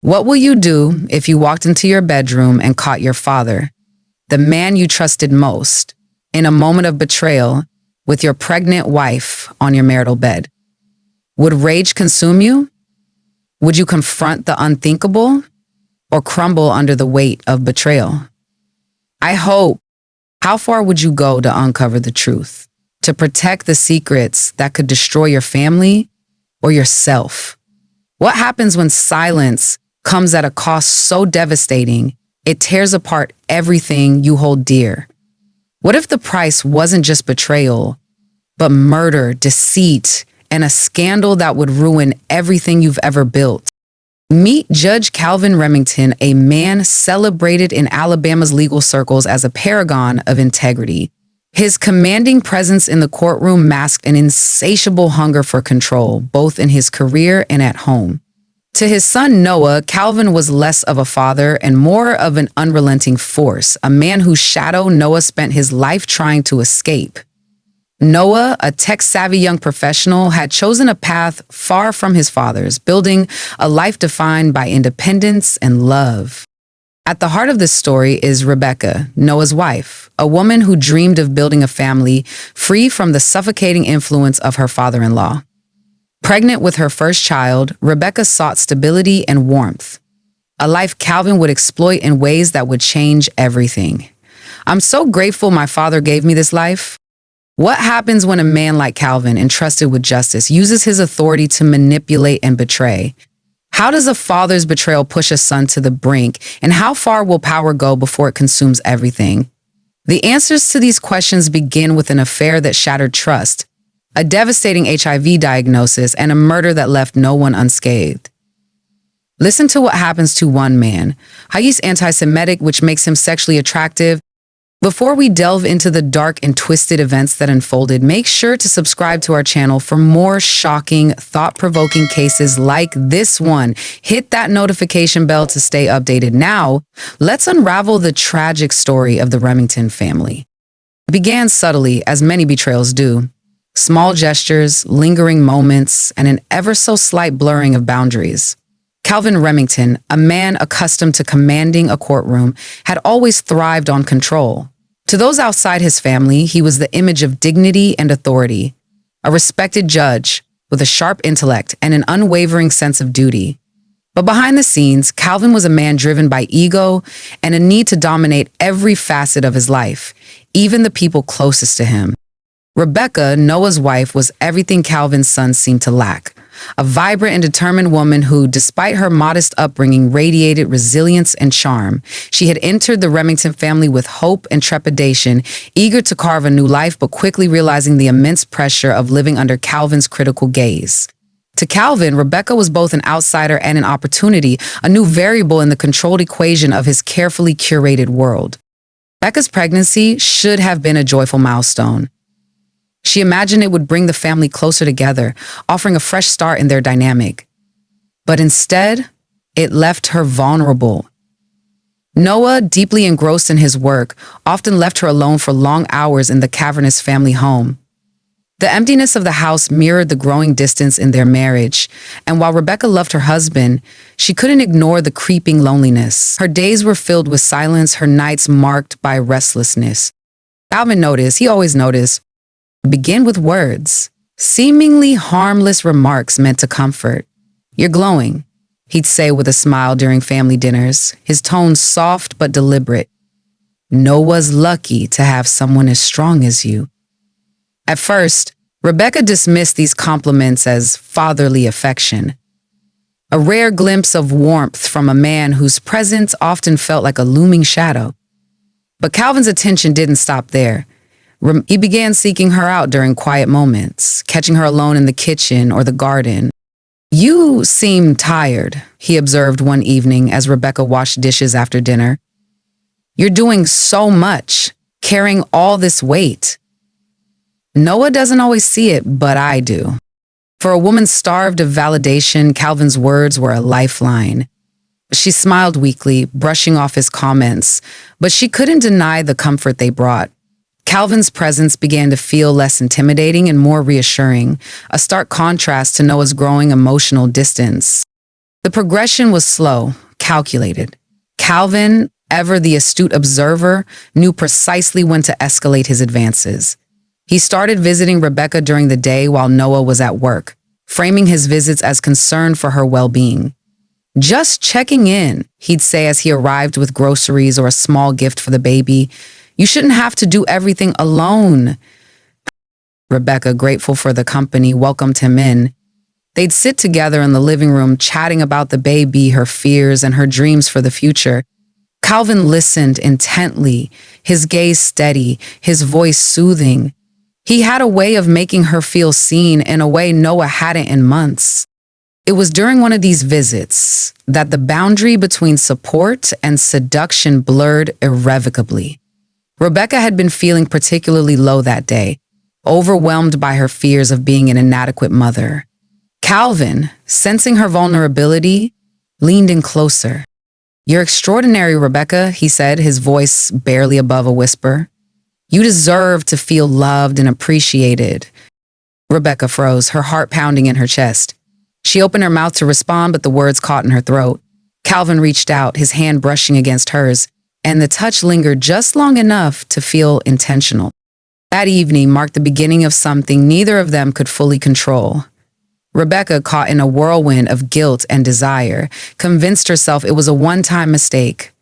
What will you do if you walked into your bedroom and caught your father, the man you trusted most, in a moment of betrayal with your pregnant wife on your marital bed? Would rage consume you? Would you confront the unthinkable or crumble under the weight of betrayal? I hope. How far would you go to uncover the truth, to protect the secrets that could destroy your family or yourself? What happens when silence comes at a cost so devastating it tears apart everything you hold dear? What if the price wasn't just betrayal, but murder, deceit, and a scandal that would ruin everything you've ever built? Meet Judge Calvin Remington, a man celebrated in Alabama's legal circles as a paragon of integrity. His commanding presence in the courtroom masked an insatiable hunger for control, both in his career and at home. To his son Noah, Calvin was less of a father and more of an unrelenting force, a man whose shadow Noah spent his life trying to escape. Noah, a tech-savvy young professional, had chosen a path far from his father's, building a life defined by independence and love. At the heart of this story is Rebecca, Noah's wife, a woman who dreamed of building a family free from the suffocating influence of her father-in-law. Pregnant with her first child, Rebecca sought stability and warmth, a life Calvin would exploit in ways that would change everything. "I'm so grateful my father gave me this life." What happens when a man like Calvin, entrusted with justice, uses his authority to manipulate and betray? How does a father's betrayal push a son to the brink, and how far will power go before it consumes everything? The answers to these questions begin with an affair that shattered trust, a devastating HIV diagnosis, and a murder that left no one unscathed. Listen to what happens to one man. How he's anti-Semitic, which makes him sexually attractive. Before we delve into the dark and twisted events that unfolded, make sure to subscribe to our channel for more shocking, thought-provoking cases like this one. Hit that notification bell to stay updated. Now, let's unravel the tragic story of the Remington family. It began subtly, as many betrayals do. Small gestures, lingering moments, and an ever-so-slight blurring of boundaries. Calvin Remington, a man accustomed to commanding a courtroom, had always thrived on control. To those outside his family, he was the image of dignity and authority, a respected judge with a sharp intellect and an unwavering sense of duty. But behind the scenes, Calvin was a man driven by ego and a need to dominate every facet of his life, even the people closest to him. Rebecca, Noah's wife, was everything Calvin's son seemed to lack. A vibrant and determined woman who, despite her modest upbringing, radiated resilience and charm. She had entered the Remington family with hope and trepidation, eager to carve a new life, but quickly realizing the immense pressure of living under Calvin's critical gaze. To Calvin, Rebecca was both an outsider and an opportunity, a new variable in the controlled equation of his carefully curated world. Rebecca's pregnancy should have been a joyful milestone. She imagined it would bring the family closer together, offering a fresh start in their dynamic. But instead, it left her vulnerable. Noah, deeply engrossed in his work, often left her alone for long hours in the cavernous family home. The emptiness of the house mirrored the growing distance in their marriage, and while Rebecca loved her husband, she couldn't ignore the creeping loneliness. Her days were filled with silence, her nights marked by restlessness. Calvin noticed, he always noticed, begin with words, seemingly harmless remarks meant to comfort. "You're glowing," he'd say with a smile during family dinners, his tone soft but deliberate. "Noah's lucky to have someone as strong as you." At first, Rebecca dismissed these compliments as fatherly affection, a rare glimpse of warmth from a man whose presence often felt like a looming shadow. But Calvin's attention didn't stop there. He began seeking her out during quiet moments, catching her alone in the kitchen or the garden. "You seem tired," he observed one evening as Rebecca washed dishes after dinner. "You're doing so much, carrying all this weight." Noah doesn't always see it, but I do. For a woman starved of validation, Calvin's words were a lifeline. She smiled weakly, brushing off his comments, but she couldn't deny the comfort they brought. Calvin's presence began to feel less intimidating and more reassuring, a stark contrast to Noah's growing emotional distance. The progression was slow, calculated. Calvin, ever the astute observer, knew precisely when to escalate his advances. He started visiting Rebecca during the day while Noah was at work, framing his visits as concern for her well-being. "Just checking in," he'd say as he arrived with groceries or a small gift for the baby. "You shouldn't have to do everything alone." Rebecca, grateful for the company, welcomed him in. They'd sit together in the living room, chatting about the baby, her fears, and her dreams for the future. Calvin listened intently, his gaze steady, his voice soothing. He had a way of making her feel seen in a way Noah hadn't in months. It was during one of these visits that the boundary between support and seduction blurred irrevocably. Rebecca had been feeling particularly low that day, overwhelmed by her fears of being an inadequate mother. Calvin, sensing her vulnerability, leaned in closer. "You're extraordinary, Rebecca," he said, his voice barely above a whisper. "You deserve to feel loved and appreciated." Rebecca froze, her heart pounding in her chest. She opened her mouth to respond, but the words caught in her throat. Calvin reached out, his hand brushing against hers, and the touch lingered just long enough to feel intentional. That evening marked the beginning of something neither of them could fully control. Rebecca, caught in a whirlwind of guilt and desire, convinced herself it was a one-time mistake.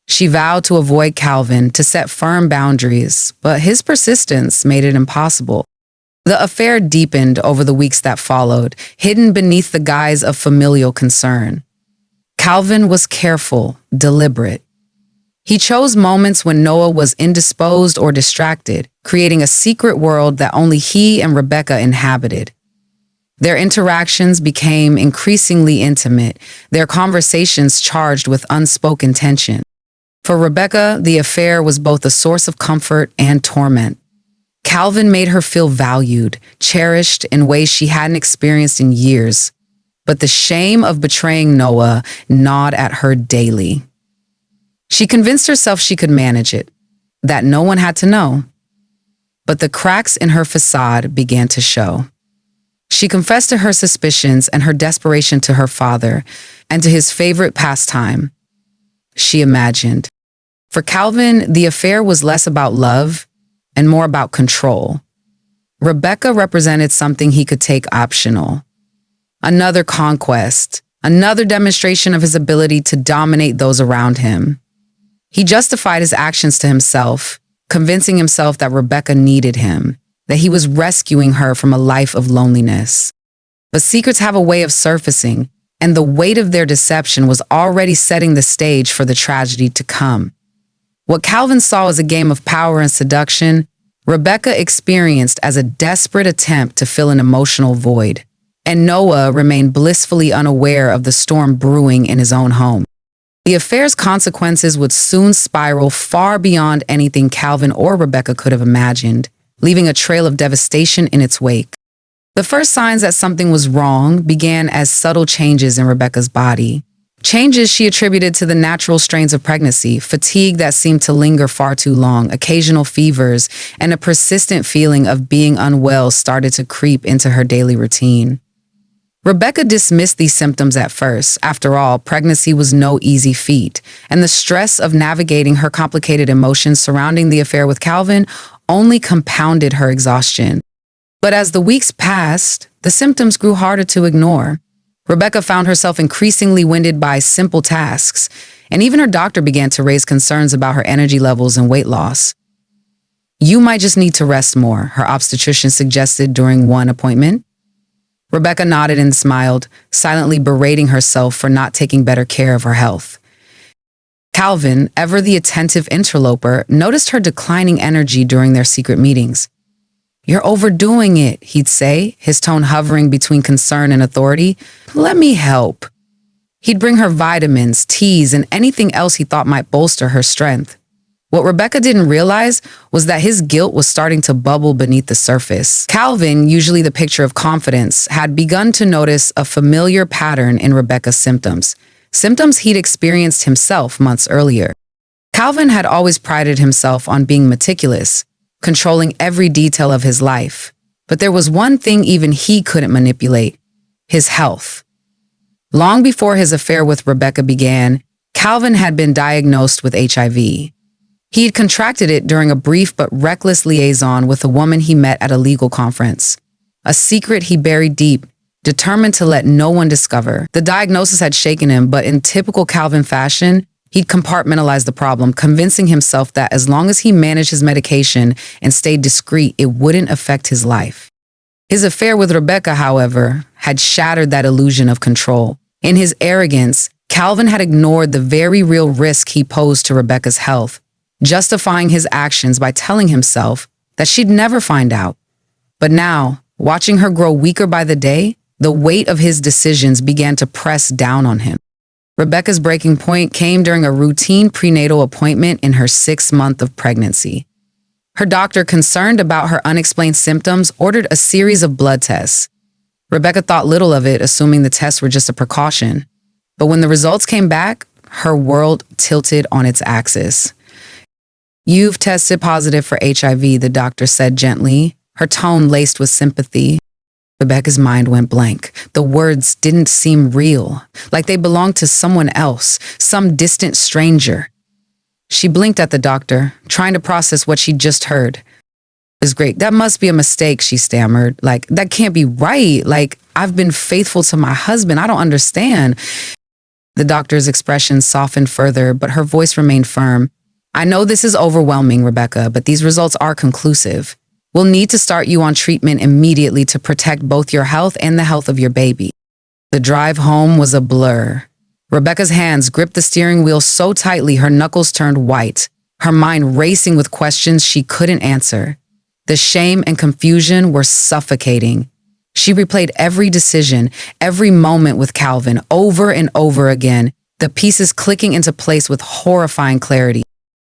She vowed to avoid Calvin, to set firm boundaries, but his persistence made it impossible. The affair deepened over the weeks that followed, hidden beneath the guise of familial concern. Calvin was careful, deliberate. He chose moments when Noah was indisposed or distracted, creating a secret world that only he and Rebecca inhabited. Their interactions became increasingly intimate, their conversations charged with unspoken tension. For Rebecca, the affair was both a source of comfort and torment. Calvin made her feel valued, cherished in ways she hadn't experienced in years. But the shame of betraying Noah gnawed at her daily. She convinced herself she could manage it, that no one had to know. But the cracks in her facade began to show. She confessed to her suspicions and her desperation to her father and to his favorite pastime. She imagined. For Calvin, the affair was less about love and more about control. Rebecca represented something he could take optional. Another conquest, another demonstration of his ability to dominate those around him. He justified his actions to himself, convincing himself that Rebecca needed him, that he was rescuing her from a life of loneliness. But secrets have a way of surfacing, and the weight of their deception was already setting the stage for the tragedy to come. What Calvin saw as a game of power and seduction, Rebecca experienced as a desperate attempt to fill an emotional void, and Noah remained blissfully unaware of the storm brewing in his own home. The affair's consequences would soon spiral far beyond anything Calvin or Rebecca could have imagined, leaving a trail of devastation in its wake. The first signs that something was wrong began as subtle changes in Rebecca's body. Changes she attributed to the natural strains of pregnancy, fatigue that seemed to linger far too long, occasional fevers, and a persistent feeling of being unwell started to creep into her daily routine. Rebecca dismissed these symptoms at first. After all, pregnancy was no easy feat, and the stress of navigating her complicated emotions surrounding the affair with Calvin only compounded her exhaustion. But as the weeks passed, the symptoms grew harder to ignore. Rebecca found herself increasingly winded by simple tasks, and even her doctor began to raise concerns about her energy levels and weight loss. "You might just need to rest more," her obstetrician suggested during one appointment. Rebecca nodded and smiled, silently berating herself for not taking better care of her health. Calvin, ever the attentive interloper, noticed her declining energy during their secret meetings. "You're overdoing it," he'd say, his tone hovering between concern and authority. "Let me help." He'd bring her vitamins, teas, and anything else he thought might bolster her strength. What Rebecca didn't realize was that his guilt was starting to bubble beneath the surface. Calvin, usually the picture of confidence, had begun to notice a familiar pattern in Rebecca's symptoms he'd experienced himself months earlier. Calvin had always prided himself on being meticulous, controlling every detail of his life. But there was one thing even he couldn't manipulate: his health. Long before his affair with Rebecca began, Calvin had been diagnosed with HIV. He had contracted it during a brief but reckless liaison with a woman he met at a legal conference. A secret he buried deep, determined to let no one discover. The diagnosis had shaken him, but in typical Calvin fashion, he'd compartmentalized the problem, convincing himself that as long as he managed his medication and stayed discreet, it wouldn't affect his life. His affair with Rebecca, however, had shattered that illusion of control. In his arrogance, Calvin had ignored the very real risk he posed to Rebecca's health, justifying his actions by telling himself that she'd never find out. But now, watching her grow weaker by the day, the weight of his decisions began to press down on him. Rebecca's breaking point came during a routine prenatal appointment in her 6th month of pregnancy. Her doctor, concerned about her unexplained symptoms, ordered a series of blood tests. Rebecca thought little of it, assuming the tests were just a precaution. But when the results came back, her world tilted on its axis. "You've tested positive for HIV," the doctor said gently, her tone laced with sympathy. Rebecca's mind went blank. The words didn't seem real, like they belonged to someone else, some distant stranger. She blinked at the doctor, trying to process what she'd just heard. "It's great. That must be a mistake," she stammered. That can't be right. I've been faithful to my husband. I don't understand." The doctor's expression softened further, but her voice remained firm. "I know this is overwhelming, Rebecca, but these results are conclusive. We'll need to start you on treatment immediately to protect both your health and the health of your baby." The drive home was a blur. Rebecca's hands gripped the steering wheel so tightly her knuckles turned white, her mind racing with questions she couldn't answer. The shame and confusion were suffocating. She replayed every decision, every moment with Calvin, over and over again, the pieces clicking into place with horrifying clarity.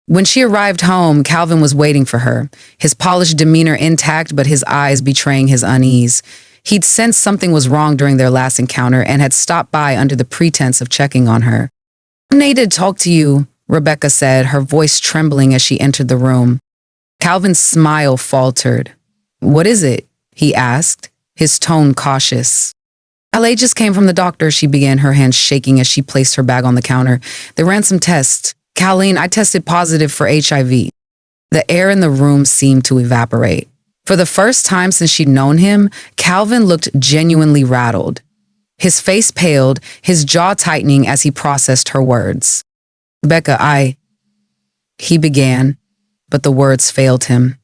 When she arrived home, Calvin was waiting for her, his polished demeanor intact but his eyes betraying his unease. He'd sensed something was wrong during their last encounter and had stopped by under the pretense of checking on her. "I need to talk to you," Rebecca said, her voice trembling as she entered the room. Calvin's smile faltered. "What is it?" he asked, his tone cautious. "LA just came from the doctor," she began, her hands shaking as she placed her bag on the counter. "They ran some tests. Colleen, I tested positive for HIV." The air in the room seemed to evaporate. For the first time since she'd known him, Calvin looked genuinely rattled. His face paled, his jaw tightening as he processed her words. "Rebecca, he began, but the words failed him.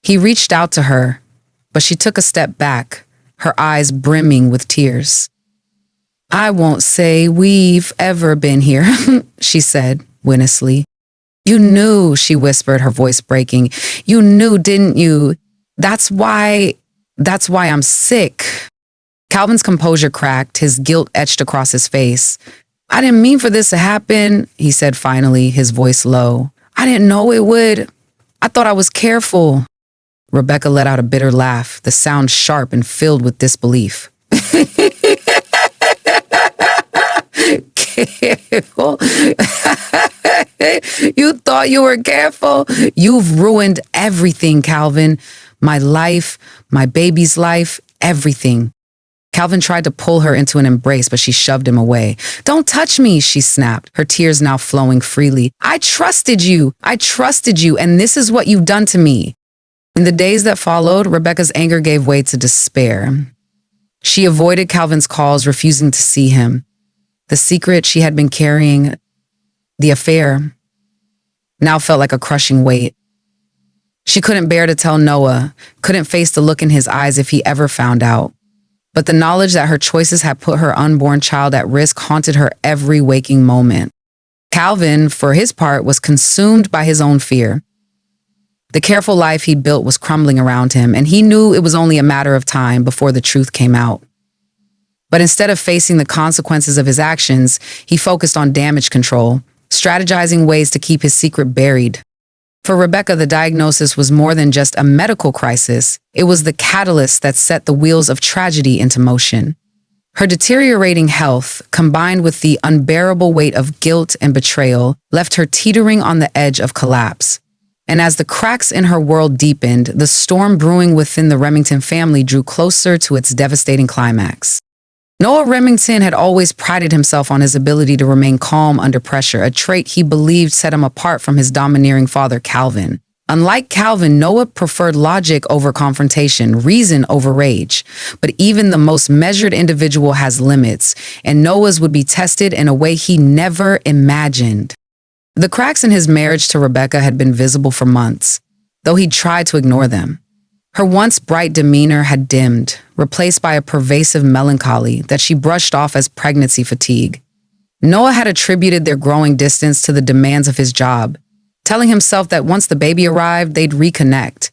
He reached out to her, but she took a step back, her eyes brimming with tears. "I won't say we've ever been here," she said winously. "You knew," she whispered, her voice breaking. "You knew, didn't you? That's why I'm sick." Calvin's composure cracked, his guilt etched across his face. "I didn't mean for this to happen," he said finally, his voice low. "I didn't know it would. I thought I was careful." Rebecca let out a bitter laugh, the sound sharp and filled with disbelief. "Careful? You thought you were careful? You've ruined everything, Calvin. My life, my baby's life, everything." Calvin tried to pull her into an embrace, but she shoved him away. "Don't touch me," she snapped, her tears now flowing freely. I trusted you, and this is what you've done to me." In the days that followed, Rebecca's anger gave way to despair. She avoided Calvin's calls, refusing to see him. The secret she had been carrying, the affair, now felt like a crushing weight. She couldn't bear to tell Noah, couldn't face the look in his eyes if he ever found out. But the knowledge that her choices had put her unborn child at risk haunted her every waking moment. Calvin, for his part, was consumed by his own fear. The careful life he'd built was crumbling around him, and he knew it was only a matter of time before the truth came out. But instead of facing the consequences of his actions, he focused on damage control, strategizing ways to keep his secret buried. For Rebecca, the diagnosis was more than just a medical crisis. It was the catalyst that set the wheels of tragedy into motion. Her deteriorating health, combined with the unbearable weight of guilt and betrayal, left her teetering on the edge of collapse. And as the cracks in her world deepened, the storm brewing within the Remington family drew closer to its devastating climax. Noah Remington had always prided himself on his ability to remain calm under pressure, a trait he believed set him apart from his domineering father, Calvin. Unlike Calvin, Noah preferred logic over confrontation, reason over rage. But even the most measured individual has limits, and Noah's would be tested in a way he never imagined. The cracks in his marriage to Rebecca had been visible for months, though he'd tried to ignore them. Her once bright demeanor had dimmed, replaced by a pervasive melancholy that she brushed off as pregnancy fatigue. Noah had attributed their growing distance to the demands of his job, telling himself that once the baby arrived, they'd reconnect.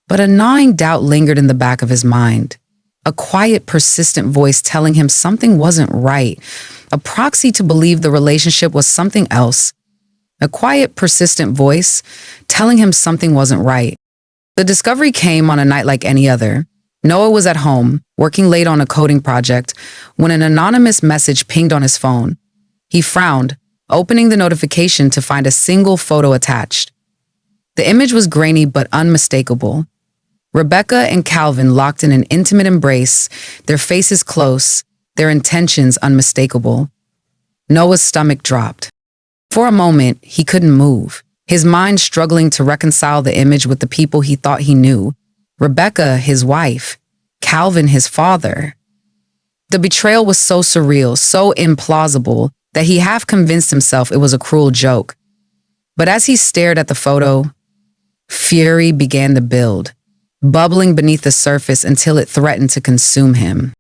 But a gnawing doubt lingered in the back of his mind, a quiet, persistent voice telling him something wasn't right, a proxy to believe the relationship was something else. A quiet, persistent voice telling him something wasn't right. The discovery came on a night like any other. Noah was at home, working late on a coding project, when an anonymous message pinged on his phone. He frowned, opening the notification to find a single photo attached. The image was grainy but unmistakable. Rebecca and Calvin locked in an intimate embrace, their faces close, their intentions unmistakable. Noah's stomach dropped. For a moment, he couldn't move, his mind struggling to reconcile the image with the people he thought he knew. Rebecca, his wife. Calvin, his father. The betrayal was so surreal, so implausible, that he half convinced himself it was a cruel joke. But as he stared at the photo, fury began to build, bubbling beneath the surface until it threatened to consume him.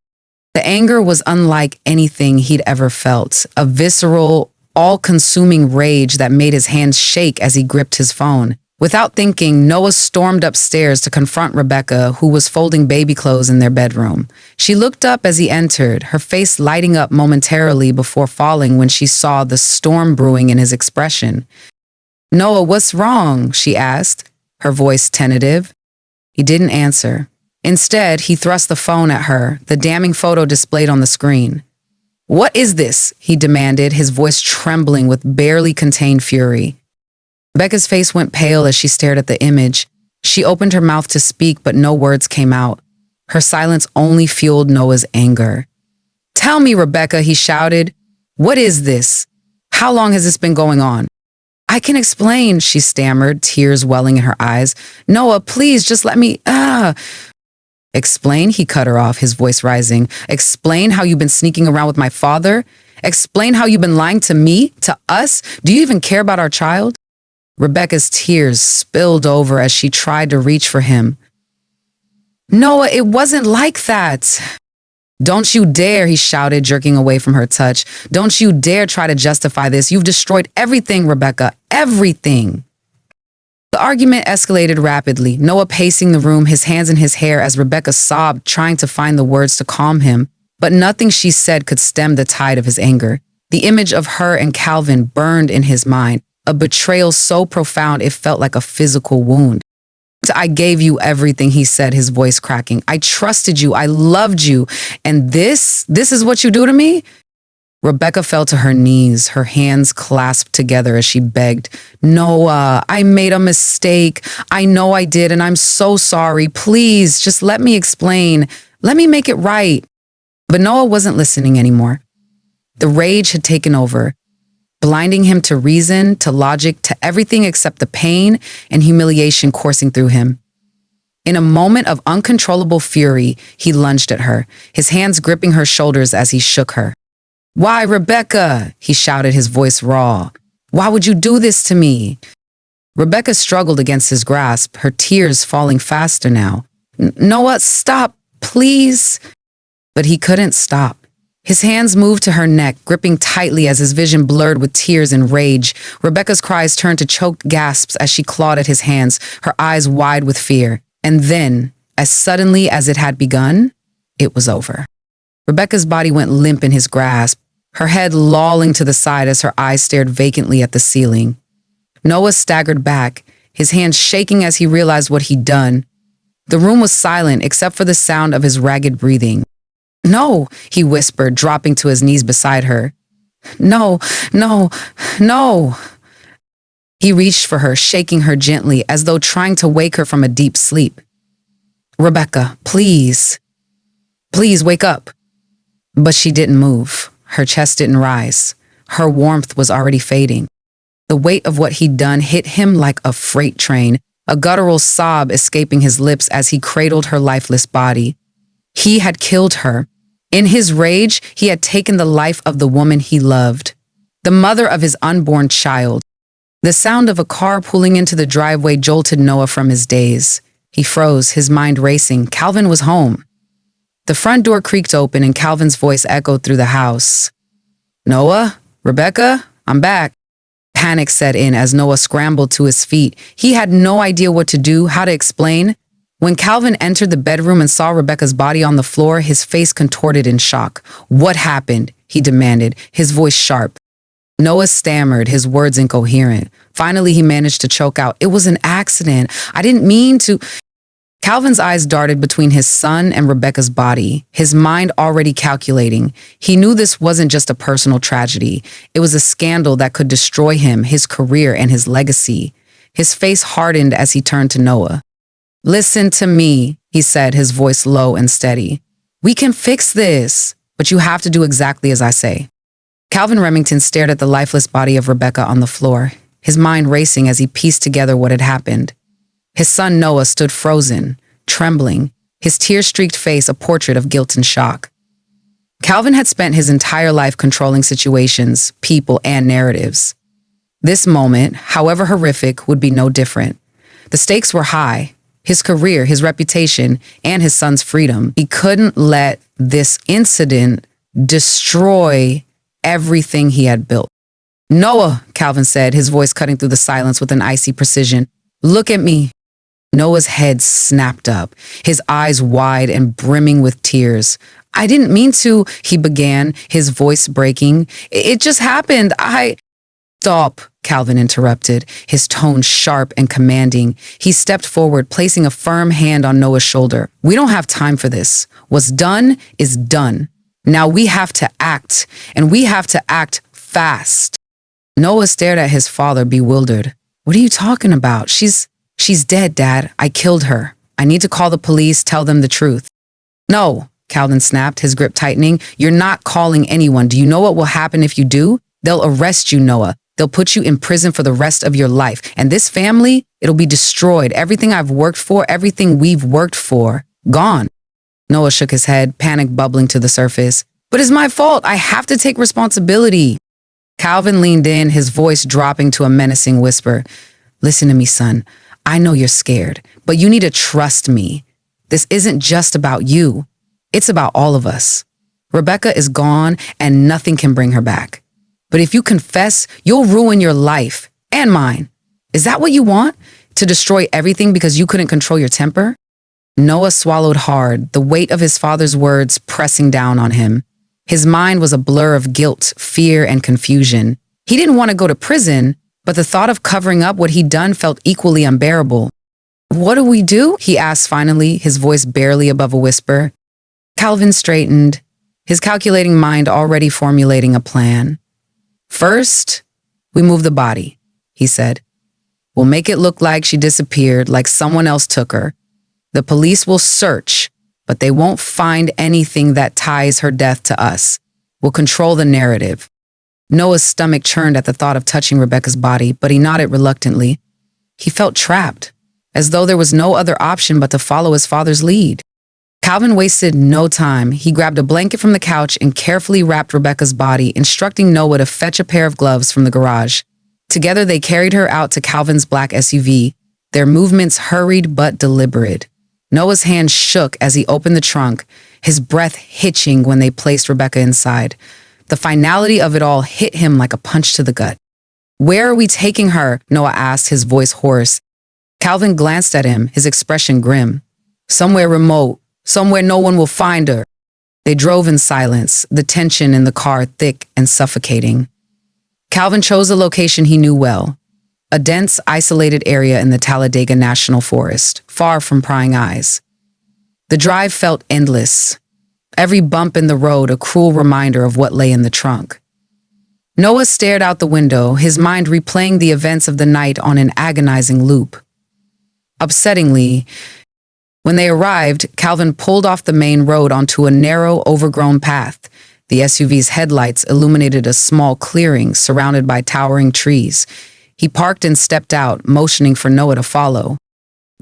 The anger was unlike anything he'd ever felt, a visceral, all-consuming rage that made his hands shake as he gripped his phone. Without thinking, Noah stormed upstairs to confront Rebecca, who was folding baby clothes in their bedroom. She looked up as he entered, her face lighting up momentarily before falling when she saw the storm brewing in his expression. "Noah, what's wrong?" she asked, her voice tentative. He didn't answer. Instead, he thrust the phone at her, the damning photo displayed on the screen. "What is this?" he demanded, his voice trembling with barely contained fury. Rebecca's face went pale as she stared at the image. She opened her mouth to speak, but no words came out. Her silence only fueled Noah's anger. "Tell me, Rebecca," he shouted. "What is this? How long has this been going on?" "I can explain," she stammered, tears welling in her eyes. "Noah, please, just let me, Explain, he cut her off, his voice rising. "Explain how you've been sneaking around with my father? Explain how you've been lying to me, to us? Do you even care about our child?" Rebecca's tears spilled over as she tried to reach for him. "Noah, it wasn't like that." "Don't you dare," he shouted, jerking away from her touch. "Don't you dare try to justify this. You've destroyed everything, Rebecca, everything." The argument escalated rapidly, Noah pacing the room, his hands in his hair as Rebecca sobbed, trying to find the words to calm him. But nothing she said could stem the tide of his anger. The image of her and Calvin burned in his mind, a betrayal so profound it felt like a physical wound. "I gave you everything," he said, his voice cracking. "I trusted you, I loved you, and this is what you do to me?" Rebecca fell to her knees, her hands clasped together as she begged, "Noah, I made a mistake. I know I did, and I'm so sorry. Please, just let me explain. Let me make it right." But Noah wasn't listening anymore. The rage had taken over, blinding him to reason, to logic, to everything except the pain and humiliation coursing through him. In a moment of uncontrollable fury, he lunged at her, his hands gripping her shoulders as he shook her. "Why, Rebecca?" he shouted, his voice raw. "Why would you do this to me?" Rebecca struggled against his grasp, her tears falling faster now. "Noah, stop, please." But he couldn't stop. His hands moved to her neck, gripping tightly as his vision blurred with tears and rage. Rebecca's cries turned to choked gasps as she clawed at his hands, her eyes wide with fear. And then, as suddenly as it had begun, it was over. Rebecca's body went limp in his grasp, her head lolling to the side as her eyes stared vacantly at the ceiling. Noah staggered back, his hands shaking as he realized what he'd done. The room was silent except for the sound of his ragged breathing. "No," he whispered, dropping to his knees beside her. "No, no, no." He reached for her, shaking her gently as though trying to wake her from a deep sleep. "Rebecca, please. Please wake up." But she didn't move. Her chest didn't rise. Her warmth was already fading. The weight of what he'd done hit him like a freight train, a guttural sob escaping his lips as he cradled her lifeless body. He had killed her. In his rage, he had taken the life of the woman he loved, the mother of his unborn child. The sound of a car pulling into the driveway jolted Noah from his daze. He froze, his mind racing. Calvin was home. The front door creaked open and Calvin's voice echoed through the house. "Noah? Rebecca? I'm back." Panic set in as Noah scrambled to his feet. He had no idea what to do, how to explain. When Calvin entered the bedroom and saw Rebecca's body on the floor, his face contorted in shock. "What happened?" he demanded, his voice sharp. Noah stammered, his words incoherent. Finally, he managed to choke out, "It was an accident. I didn't mean to." Calvin's eyes darted between his son and Rebecca's body, his mind already calculating. He knew this wasn't just a personal tragedy. It was a scandal that could destroy him, his career, and his legacy. His face hardened as he turned to Noah. "Listen to me," he said, his voice low and steady. "We can fix this, but you have to do exactly as I say." Calvin Remington stared at the lifeless body of Rebecca on the floor, his mind racing as he pieced together what had happened. His son Noah stood frozen, trembling, his tear-streaked face a portrait of guilt and shock. Calvin had spent his entire life controlling situations, people, and narratives. This moment, however horrific, would be no different. The stakes were high. His career, his reputation, and his son's freedom. He couldn't let this incident destroy everything he had built. "Noah," Calvin said, his voice cutting through the silence with an icy precision. "Look at me." Noah's head snapped up, his eyes wide and brimming with tears. "I didn't mean to," he began, his voice breaking. It just happened. Stop," Calvin interrupted, his tone sharp and commanding. He stepped forward, placing a firm hand on Noah's shoulder. "We don't have time for this. What's done is done. Now we have to act, and we have to act fast." Noah stared at his father, bewildered. "What are you talking about? She's dead, Dad. I killed her. I need to call the police, tell them the truth." "No," Calvin snapped, his grip tightening. "You're not calling anyone. Do you know what will happen if you do? They'll arrest you, Noah. They'll put you in prison for the rest of your life. And this family, it'll be destroyed. Everything I've worked for, everything we've worked for, gone." Noah shook his head, panic bubbling to the surface. "But it's my fault. I have to take responsibility." Calvin leaned in, his voice dropping to a menacing whisper. "Listen to me, son. I know you're scared, but you need to trust me. This isn't just about you. It's about all of us. Rebecca is gone and nothing can bring her back. But if you confess, you'll ruin your life and mine. Is that what you want? To destroy everything because you couldn't control your temper?" Noah swallowed hard, the weight of his father's words pressing down on him. His mind was a blur of guilt, fear, and confusion. He didn't want to go to prison, but the thought of covering up what he'd done felt equally unbearable. "What do we do?" he asked finally, his voice barely above a whisper. Calvin straightened, his calculating mind already formulating a plan. "First, we move the body," he said. "We'll make it look like she disappeared, like someone else took her. The police will search, but they won't find anything that ties her death to us. We'll control the narrative." Noah's stomach churned at the thought of touching Rebecca's body, but he nodded reluctantly. He felt trapped, as though there was no other option but to follow his father's lead. Calvin wasted no time. He grabbed a blanket from the couch and carefully wrapped Rebecca's body, instructing Noah to fetch a pair of gloves from the garage. Together, they carried her out to Calvin's black SUV, their movements hurried but deliberate. Noah's hand shook as he opened the trunk, his breath hitching when they placed Rebecca inside. The finality of it all hit him like a punch to the gut. "Where are we taking her?" Noah asked, his voice hoarse. Calvin glanced at him, his expression grim. "Somewhere remote, somewhere no one will find her." They drove in silence, the tension in the car thick and suffocating. Calvin chose a location he knew well, a dense, isolated area in the Talladega National Forest, far from prying eyes. The drive felt endless, every bump in the road a cruel reminder of what lay in the trunk. Noah stared out the window, his mind replaying the events of the night on an agonizing loop. Upsettingly, When they arrived, Calvin pulled off the main road onto a narrow, overgrown path. The SUV's headlights illuminated a small clearing surrounded by towering trees. He parked and stepped out, motioning for Noah to follow.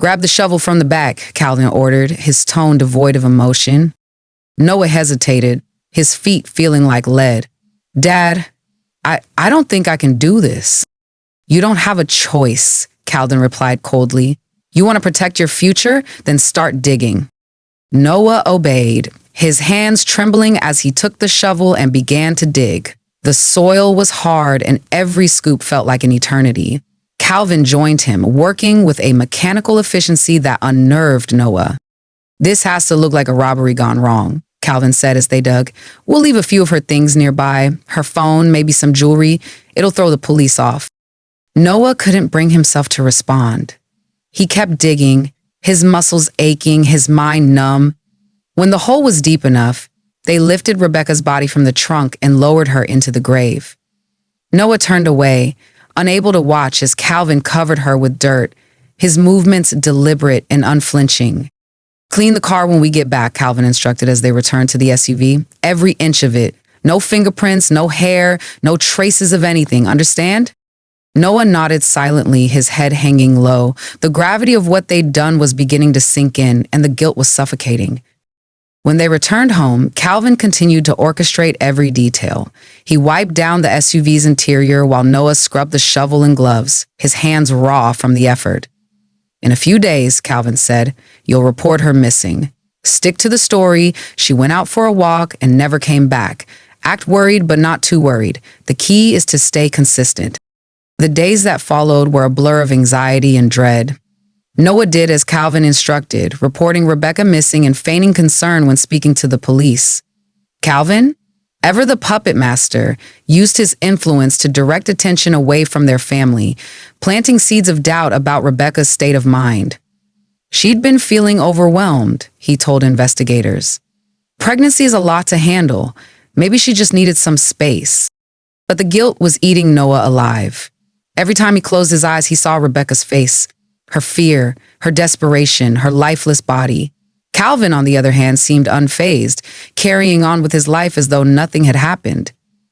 "Grab the shovel from the back," Calvin ordered, his tone devoid of emotion. Noah hesitated, his feet feeling like lead. "Dad, I don't think I can do this." "You don't have a choice," Calvin replied coldly. "You want to protect your future? Then start digging." Noah obeyed, his hands trembling as he took the shovel and began to dig. The soil was hard and every scoop felt like an eternity. Calvin joined him, working with a mechanical efficiency that unnerved Noah. "This has to look like a robbery gone wrong," Calvin said as they dug. "We'll leave a few of her things nearby, her phone, maybe some jewelry. It'll throw the police off." Noah couldn't bring himself to respond. He kept digging, his muscles aching, his mind numb. When the hole was deep enough, they lifted Rebecca's body from the trunk and lowered her into the grave. Noah turned away, unable to watch as Calvin covered her with dirt, his movements deliberate and unflinching. "Clean the car when we get back," Calvin instructed as they returned to the SUV. "Every inch of it. No fingerprints, no hair, no traces of anything. Understand?" Noah nodded silently, his head hanging low. The gravity of what they'd done was beginning to sink in, and the guilt was suffocating. When they returned home, Calvin continued to orchestrate every detail. He wiped down the SUV's interior while Noah scrubbed the shovel and gloves, his hands raw from the effort. "In a few days," Calvin said, "you'll report her missing. Stick to the story. She went out for a walk and never came back. Act worried, but not too worried. The key is to stay consistent." The days that followed were a blur of anxiety and dread. Noah did as Calvin instructed, reporting Rebecca missing and feigning concern when speaking to the police. Calvin, ever the puppet master, used his influence to direct attention away from their family, planting seeds of doubt about Rebecca's state of mind. She'd been feeling overwhelmed, he told investigators. Pregnancy is a lot to handle. Maybe she just needed some space. But the guilt was eating Noah alive. Every time he closed his eyes, he saw Rebecca's face, her fear, her desperation, her lifeless body. Calvin, on the other hand, seemed unfazed, carrying on with his life as though nothing had happened.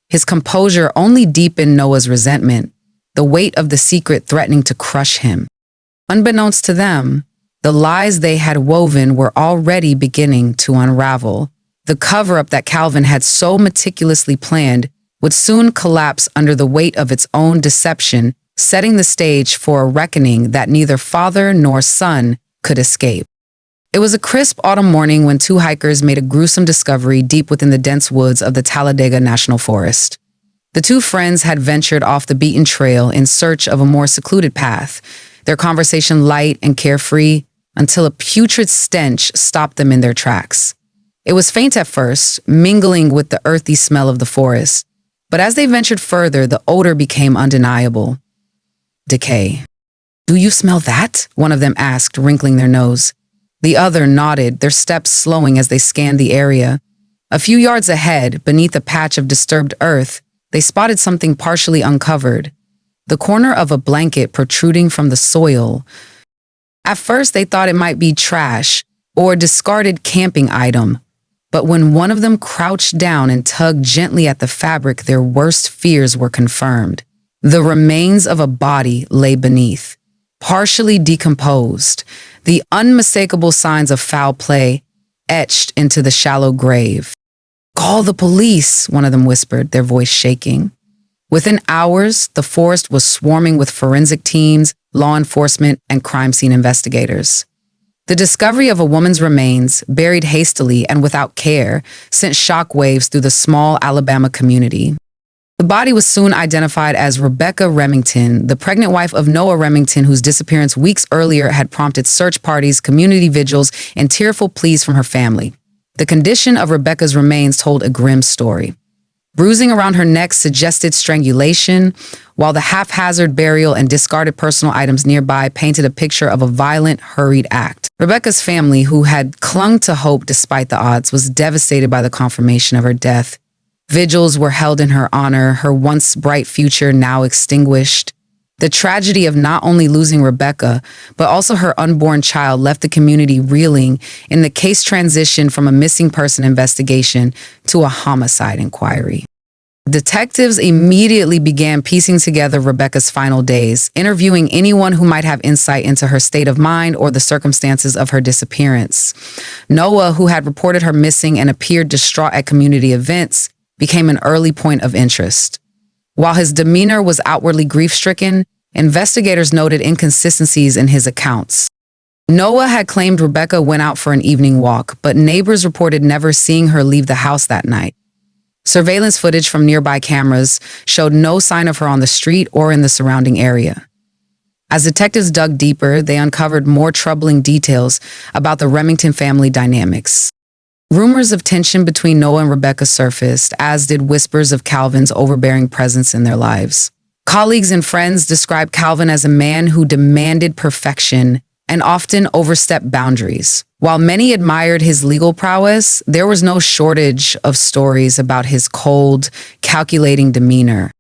His composure only deepened Noah's resentment, the weight of the secret threatening to crush him. Unbeknownst to them, the lies they had woven were already beginning to unravel. The cover-up that Calvin had so meticulously planned would soon collapse under the weight of its own deception, setting the stage for a reckoning that neither father nor son could escape. It was a crisp autumn morning when two hikers made a gruesome discovery deep within the dense woods of the Talladega National Forest. The two friends had ventured off the beaten trail in search of a more secluded path, their conversation light and carefree, until a putrid stench stopped them in their tracks. It was faint at first, mingling with the earthy smell of the forest. But as they ventured further, the odor became undeniable. Decay. "Do you smell that?" one of them asked, wrinkling their nose. The other nodded, their steps slowing as they scanned the area. A few yards ahead, beneath a patch of disturbed earth, they spotted something partially uncovered. The corner of a blanket protruding from the soil. At first, they thought it might be trash or a discarded camping item. But when one of them crouched down and tugged gently at the fabric, their worst fears were confirmed. The remains of a body lay beneath, partially decomposed, the unmistakable signs of foul play etched into the shallow grave. "Call the police," one of them whispered, their voice shaking. Within hours, the forest was swarming with forensic teams, law enforcement, and crime scene investigators. The discovery of a woman's remains, buried hastily and without care, sent shockwaves through the small Alabama community. The body was soon identified as Rebecca Remington, the pregnant wife of Noah Remington, whose disappearance weeks earlier had prompted search parties, community vigils, and tearful pleas from her family. The condition of Rebecca's remains told a grim story. Bruising around her neck suggested strangulation, while the haphazard burial and discarded personal items nearby painted a picture of a violent, hurried act. Rebecca's family, who had clung to hope despite the odds, was devastated by the confirmation of her death. Vigils were held in her honor, her once bright future now extinguished. The tragedy of not only losing Rebecca, but also her unborn child left the community reeling, and the case transitioned from a missing person investigation to a homicide inquiry. Detectives immediately began piecing together Rebecca's final days, interviewing anyone who might have insight into her state of mind or the circumstances of her disappearance. Noah, who had reported her missing and appeared distraught at community events, became an early point of interest. While his demeanor was outwardly grief-stricken, investigators noted inconsistencies in his accounts. Noah had claimed Rebecca went out for an evening walk, but neighbors reported never seeing her leave the house that night. Surveillance footage from nearby cameras showed no sign of her on the street or in the surrounding area. As detectives dug deeper, they uncovered more troubling details about the Remington family dynamics. Rumors of tension between Noah and Rebecca surfaced, as did whispers of Calvin's overbearing presence in their lives. Colleagues and friends described Calvin as a man who demanded perfection and often overstepped boundaries. While many admired his legal prowess, there was no shortage of stories about his cold, calculating demeanor.